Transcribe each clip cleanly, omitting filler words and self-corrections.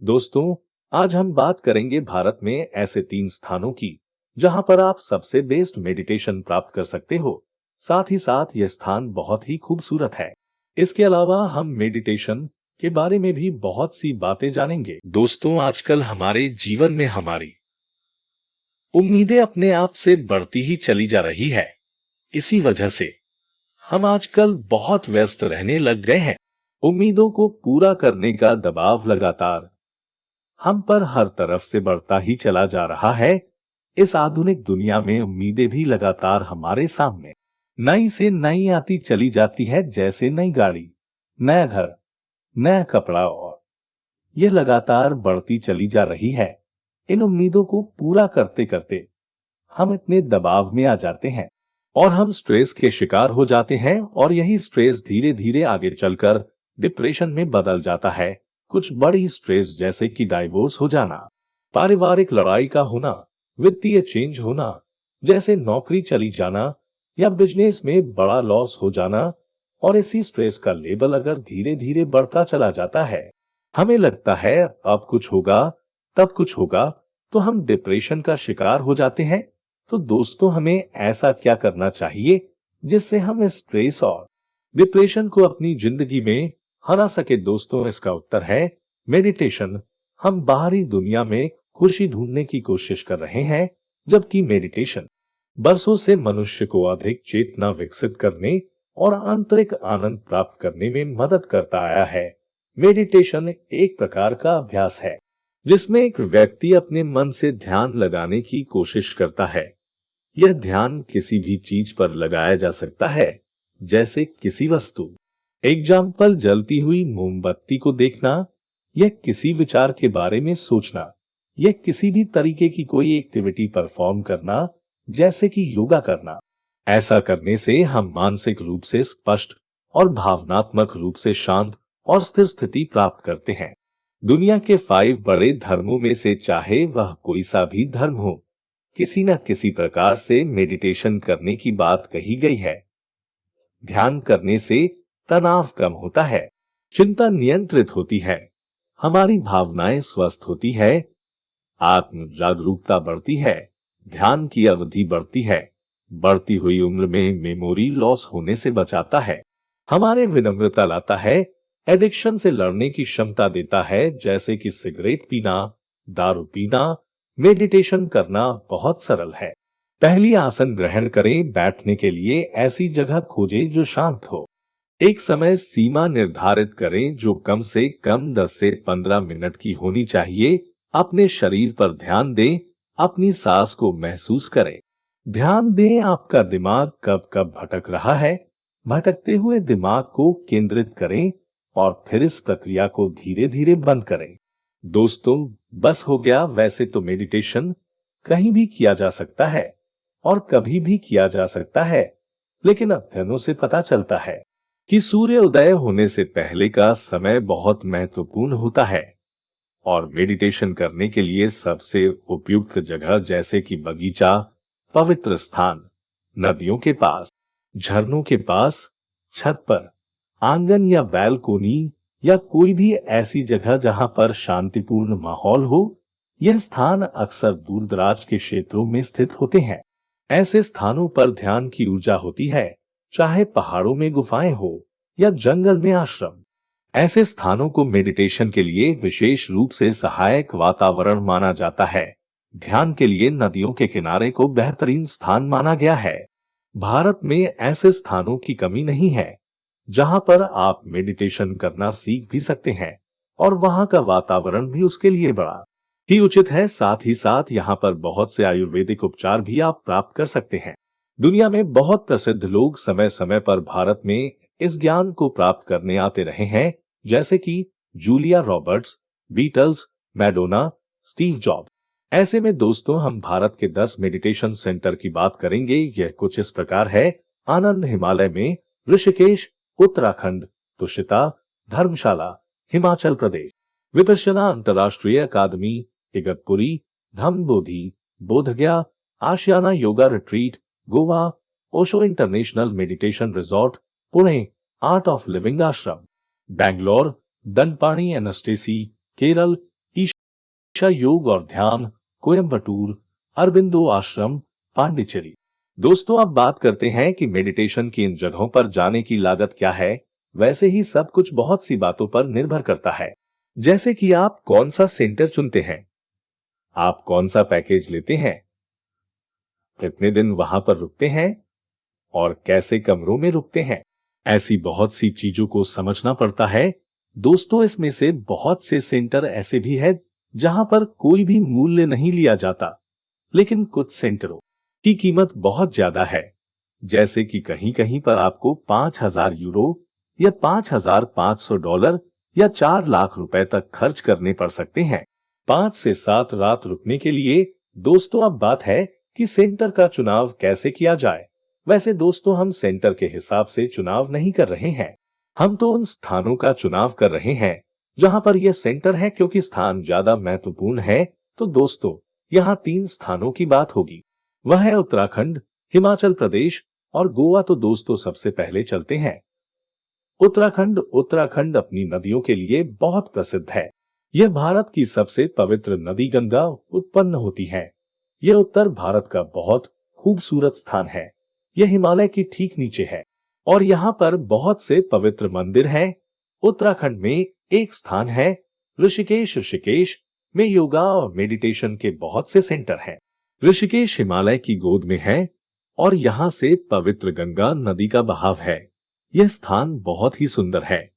दोस्तों, आज हम बात करेंगे भारत में ऐसे 3 स्थानों की जहां पर आप सबसे बेस्ट मेडिटेशन प्राप्त कर सकते हो। साथ ही साथ यह स्थान बहुत ही खूबसूरत है। इसके अलावा हम मेडिटेशन के बारे में भी बहुत सी बातें जानेंगे। दोस्तों, आजकल हमारे जीवन में हमारी उम्मीदें अपने आप से बढ़ती ही चली जा रही है। इसी वजह से हम आजकल बहुत व्यस्त रहने लग गए हैं। उम्मीदों को पूरा करने का दबाव लगातार हम पर हर तरफ से बढ़ता ही चला जा रहा है। इस आधुनिक दुनिया में उम्मीदें भी लगातार हमारे सामने नई से नई आती चली जाती है, जैसे नई गाड़ी, नया घर, नया कपड़ा, और यह लगातार बढ़ती चली जा रही है। इन उम्मीदों को पूरा करते करते हम इतने दबाव में आ जाते हैं और हम स्ट्रेस के शिकार हो जाते हैं, और यही स्ट्रेस धीरे धीरे आगे चलकर डिप्रेशन में बदल जाता है। कुछ बड़ी स्ट्रेस जैसे कि डाइवोर्स हो जाना, पारिवारिक लड़ाई का होना, वित्तीय चेंज होना, जैसे नौकरी चली जाना या बिजनेस में बड़ा लॉस हो जाना, और इसी स्ट्रेस का लेवल अगर धीरे धीरे बढ़ता चला जाता है, हमें लगता है अब कुछ होगा, तब कुछ होगा, तो हम डिप्रेशन का शिकार हो जाते हैं। तो दोस्तों, हमें ऐसा क्या करना चाहिए जिससे हम इस स्ट्रेस और डिप्रेशन को अपनी जिंदगी में हरा सके? दोस्तों, इसका उत्तर है मेडिटेशन। हम बाहरी दुनिया में खुशी ढूंढने की कोशिश कर रहे हैं, जबकि मेडिटेशन बरसों से मनुष्य को अधिक चेतना विकसित करने और आंतरिक आनंद प्राप्त करने में मदद करता आया है। मेडिटेशन एक प्रकार का अभ्यास है जिसमें एक व्यक्ति अपने मन से ध्यान लगाने की कोशिश करता है। यह ध्यान किसी भी चीज पर लगाया जा सकता है, जैसे किसी वस्तु, एग्जाम्पल जलती हुई मोमबत्ती को देखना, यह किसी विचार के बारे में सोचना, यह किसी भी तरीके की कोई एक्टिविटी परफॉर्म करना, जैसे कि योगा करना। ऐसा करने से हम मानसिक रूप से स्पष्ट और भावनात्मक रूप से शांत और स्थिर स्थिति प्राप्त करते हैं। दुनिया के 5 बड़े धर्मों में से चाहे वह कोई सा भी धर्म हो, किसी न किसी प्रकार से मेडिटेशन करने की बात कही गई है। ध्यान करने से तनाव कम होता है, चिंता नियंत्रित होती है, हमारी भावनाएं स्वस्थ होती है, आत्म जागरूकता बढ़ती है, ध्यान की अवधि बढ़ती है, बढ़ती हुई उम्र में मेमोरी लॉस होने से बचाता है, हमारे विनम्रता लाता है, एडिक्शन से लड़ने की क्षमता देता है, जैसे कि सिगरेट पीना, दारू पीना। मेडिटेशन करना बहुत सरल है। पहली आसन ग्रहण करें। बैठने के लिए ऐसी जगह खोजें जो शांत हो। एक समय सीमा निर्धारित करें जो कम से कम 10 से 15 मिनट की होनी चाहिए। अपने शरीर पर ध्यान दें, अपनी सांस को महसूस करें। ध्यान दें आपका दिमाग कब कब भटक रहा है। भटकते हुए दिमाग को केंद्रित करें और फिर इस प्रक्रिया को धीरे धीरे बंद करें। दोस्तों, बस हो गया। वैसे तो मेडिटेशन कहीं भी किया जा सकता है और कभी भी किया जा सकता है, लेकिन अध्ययनों से पता चलता है कि सूर्य उदय होने से पहले का समय बहुत महत्वपूर्ण होता है, और मेडिटेशन करने के लिए सबसे उपयुक्त जगह जैसे कि बगीचा, पवित्र स्थान, नदियों के पास, झरनों के पास, छत पर, आंगन या बैल्कोनी, या कोई भी ऐसी जगह जहां पर शांतिपूर्ण माहौल हो। यह स्थान अक्सर दूर दराज के क्षेत्रों में स्थित होते हैं। ऐसे स्थानों पर ध्यान की ऊर्जा होती है, चाहे पहाड़ों में गुफाएं हो या जंगल में आश्रम। ऐसे स्थानों को मेडिटेशन के लिए विशेष रूप से सहायक वातावरण माना जाता है। ध्यान के लिए नदियों के किनारे को बेहतरीन स्थान माना गया है। भारत में ऐसे स्थानों की कमी नहीं है जहां पर आप मेडिटेशन करना सीख भी सकते हैं, और वहां का वातावरण भी उसके लिए बड़ा ही उचित है। साथ ही साथ यहाँ पर बहुत से आयुर्वेदिक उपचार भी आप प्राप्त कर सकते हैं। दुनिया में बहुत प्रसिद्ध लोग समय समय पर भारत में इस ज्ञान को प्राप्त करने आते रहे हैं, जैसे कि Julia Roberts, Beatles, Madonna, Steve Jobs. ऐसे में दोस्तों, हम भारत के 10 मेडिटेशन सेंटर की बात करेंगे। यह कुछ इस प्रकार है: आनंद हिमालय में, ऋषिकेश उत्तराखंड, तुषिता धर्मशाला हिमाचल प्रदेश, विपश्यना अंतर्राष्ट्रीय अकादमी Igatpuri, Dhammabodhi Bodhgaya, Aashiyana yoga retreat Goa, Osho International Meditation Resort Pune, Art of Living Ashram Bangalore, दनपानी एनास्टेसी Kerala, योग और ध्यान, कोयम्बटूर, अरबिंदो आश्रम, पांडिचेरी। दोस्तों, अब बात करते हैं कि मेडिटेशन की इन जगहों पर जाने की लागत क्या है। वैसे ही सब कुछ बहुत सी बातों पर निर्भर करता है, जैसे कि आप कौन सा सेंटर चुनते हैं, आप कौन सा पैकेज लेते हैं, कितने दिन वहां पर रुकते हैं और कैसे कमरों में रुकते हैं। ऐसी बहुत सी चीजों को समझना पड़ता है। दोस्तों, इसमें से बहुत से सेंटर ऐसे भी है जहां पर कोई भी मूल्य नहीं लिया जाता, लेकिन कुछ सेंटरों की कीमत बहुत ज्यादा है। जैसे कि कहीं कहीं पर आपको 5,000 यूरो या $5,500 या 4 लाख रुपए तक खर्च करने पड़ सकते हैं 5 से 7 रात रुकने के लिए। दोस्तों, अब बात है कि सेंटर का चुनाव कैसे किया जाए। वैसे दोस्तों, हम सेंटर के हिसाब से चुनाव नहीं कर रहे हैं, हम तो उन स्थानों का चुनाव कर रहे हैं जहां पर यह सेंटर है, क्योंकि स्थान ज्यादा महत्वपूर्ण है। तो दोस्तों, यहाँ 3 स्थानों की बात होगी, वह है उत्तराखंड, हिमाचल प्रदेश और गोवा। तो दोस्तों, सबसे पहले चलते हैं उत्तराखंड। उत्तराखंड अपनी नदियों के लिए बहुत प्रसिद्ध है। यह भारत की सबसे पवित्र नदी गंगा उत्पन्न होती है। यह उत्तर भारत का बहुत खूबसूरत स्थान है। यह हिमालय के ठीक नीचे है और यहाँ पर बहुत से पवित्र मंदिर हैं। उत्तराखंड में एक स्थान है ऋषिकेश। ऋषिकेश में योगा और मेडिटेशन के बहुत से सेंटर हैं। ऋषिकेश हिमालय की गोद में है और यहाँ से पवित्र गंगा नदी का बहाव है। यह स्थान बहुत ही सुंदर है।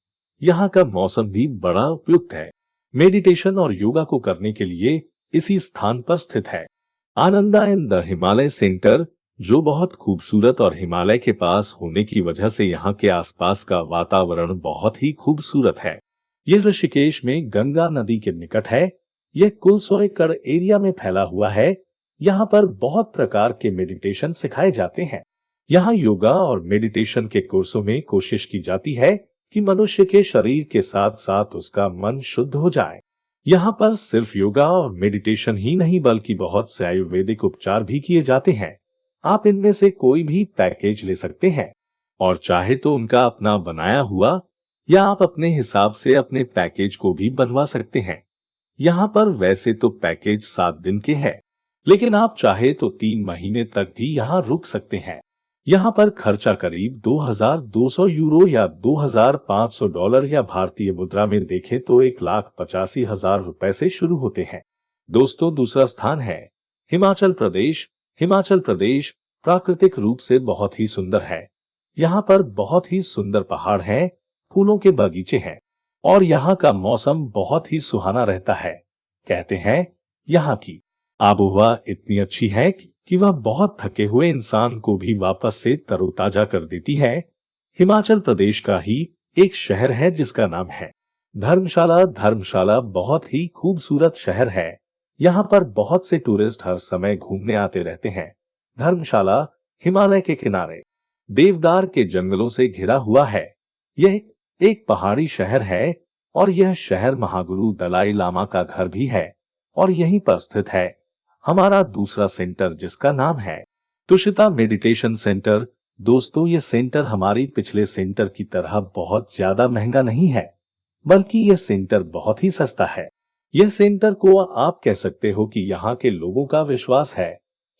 यहाँ का मौसम भी बड़ा उपयुक्त है। मेडिटेशन और योगा को करने के लिए इसी स्थान पर स्थित है Ananda in the Himalaya centre, जो बहुत खूबसूरत और हिमालय के पास होने की वजह से यहाँ के आसपास का वातावरण बहुत ही खूबसूरत है। यह ऋषिकेश में गंगा नदी के निकट है। यह कुल 100 एकड़ एरिया में फैला हुआ है। यहाँ पर बहुत प्रकार के मेडिटेशन सिखाए जाते हैं। यहाँ योगा और मेडिटेशन के कोर्सों में कोशिश की जाती है कि मनुष्य के शरीर के साथ साथ उसका मन शुद्ध हो जाए। यहाँ पर सिर्फ योगा और मेडिटेशन ही नहीं, बल्कि बहुत से आयुर्वेदिक उपचार भी किए जाते हैं। आप इनमें से कोई भी पैकेज ले सकते हैं और चाहे तो उनका अपना बनाया हुआ या आप अपने हिसाब से अपने पैकेज को भी बनवा सकते हैं। यहाँ पर वैसे तो पैकेज 7 दिन के हैं, लेकिन आप चाहे तो 3 महीने तक भी यहाँ रुक सकते हैं। यहाँ पर खर्चा करीब 2,200 यूरो या $2,500 या भारतीय मुद्रा में देखें तो 1,85,000 रुपए से शुरू होते हैं। दोस्तों, दूसरा स्थान है हिमाचल प्रदेश। हिमाचल प्रदेश प्राकृतिक रूप से बहुत ही सुंदर है। यहाँ पर बहुत ही सुंदर पहाड़ हैं, फूलों के बगीचे हैं और यहाँ का मौसम बहुत ही सुहाना रहता है। कहते हैं यहाँ की आबोहवा इतनी अच्छी है कि वह बहुत थके हुए इंसान को भी वापस से तरोताजा कर देती है। हिमाचल प्रदेश का ही एक शहर है जिसका नाम है धर्मशाला। धर्मशाला बहुत ही खूबसूरत शहर है। यहाँ पर बहुत से टूरिस्ट हर समय घूमने आते रहते हैं। धर्मशाला हिमालय के किनारे देवदार के जंगलों से घिरा हुआ है। यह एक पहाड़ी शहर है और यह शहर महागुरु दलाई लामा का घर भी है और यहीं पर स्थित है हमारा दूसरा सेंटर, जिसका नाम है तुषिता मेडिटेशन सेंटर। दोस्तों, ये सेंटर हमारी पिछले सेंटर की तरह बहुत ज्यादा महंगा नहीं है, बल्कि यह सेंटर बहुत ही सस्ता है। यह सेंटर को आप कह सकते हो कि यहाँ के लोगों का विश्वास है।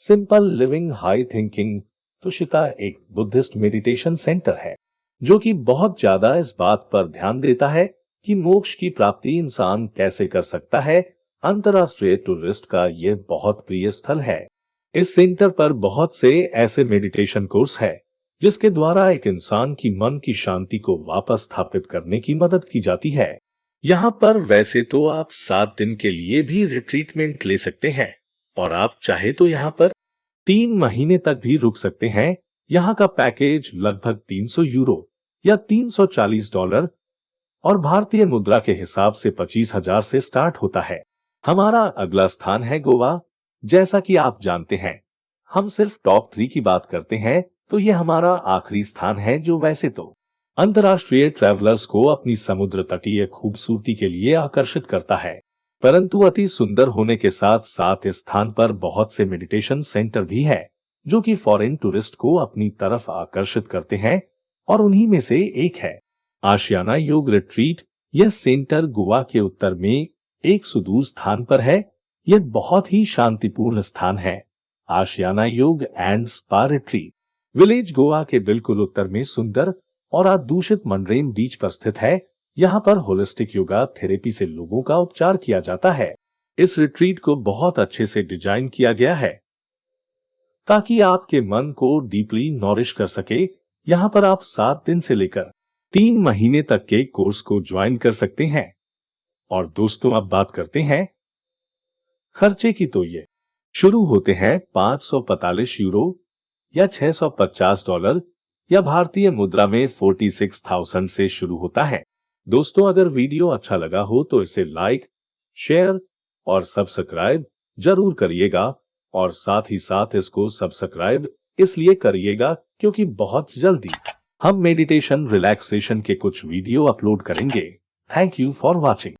Simple living high thinking Tushita एक बुद्धिस्ट मेडिटेशन सेंटर है जो कि बहुत ज्यादा इस बात पर ध्यान देता है कि मोक्ष की प्राप्ति इंसान कैसे कर सकता है। अंतर्राष्ट्रीय टूरिस्ट का यह बहुत प्रिय स्थल है। इस सेंटर पर बहुत से ऐसे मेडिटेशन कोर्स है जिसके द्वारा एक इंसान की मन की शांति को वापस स्थापित करने की मदद की जाती है। यहाँ पर वैसे तो आप 7 दिन के लिए भी रिट्रीटमेंट ले सकते हैं और आप चाहे तो यहाँ पर 3 महीने तक भी रुक सकते हैं। यहाँ का पैकेज लगभग 300 यूरो या $340 और भारतीय मुद्रा के हिसाब से 25,000 से स्टार्ट होता है। हमारा अगला स्थान है गोवा। जैसा कि आप जानते हैं, हम सिर्फ टॉप 3 की बात करते हैं, तो यह हमारा आखिरी स्थान है जो वैसे तो अंतर्राष्ट्रीय ट्रैवलर्स को अपनी समुद्र तटीय खूबसूरती के लिए आकर्षित करता है, परंतु अति सुंदर होने के साथ साथ इस स्थान पर बहुत से मेडिटेशन सेंटर भी है जो कि फॉरेन टूरिस्ट को अपनी तरफ आकर्षित करते हैं और उन्हीं में से एक है आशियाना योग रिट्रीट। यह सेंटर गोवा के उत्तर में एक सुदूर स्थान पर है ये बहुत ही शांतिपूर्ण स्थान है। आशियाना योग and spa retreat village Goa के बिल्कुल उत्तर में सुंदर और अदूषित मनरेम बीच पर स्थित है। यहाँ पर होलिस्टिक योगा थेरेपी से लोगों का उपचार किया जाता है। इस रिट्रीट को बहुत अच्छे से डिजाइन किया गया है ताकि आपके मन को डीपली नॉरिश कर सके। यहाँ पर आप 7 दिन से लेकर 3 महीने तक के कोर्स को ज्वाइन कर सकते हैं। और दोस्तों, अब बात करते हैं खर्चे की। तो ये शुरू होते हैं 545 यूरो या $650 या भारतीय मुद्रा में 46,000 से शुरू होता है। दोस्तों, अगर वीडियो अच्छा लगा हो तो इसे लाइक, शेयर और सब्सक्राइब जरूर करिएगा। और साथ ही साथ इसको सब्सक्राइब इसलिए करिएगा क्योंकि बहुत जल्दी हम मेडिटेशन रिलैक्सेशन के कुछ वीडियो अपलोड करेंगे। Thank you for watching.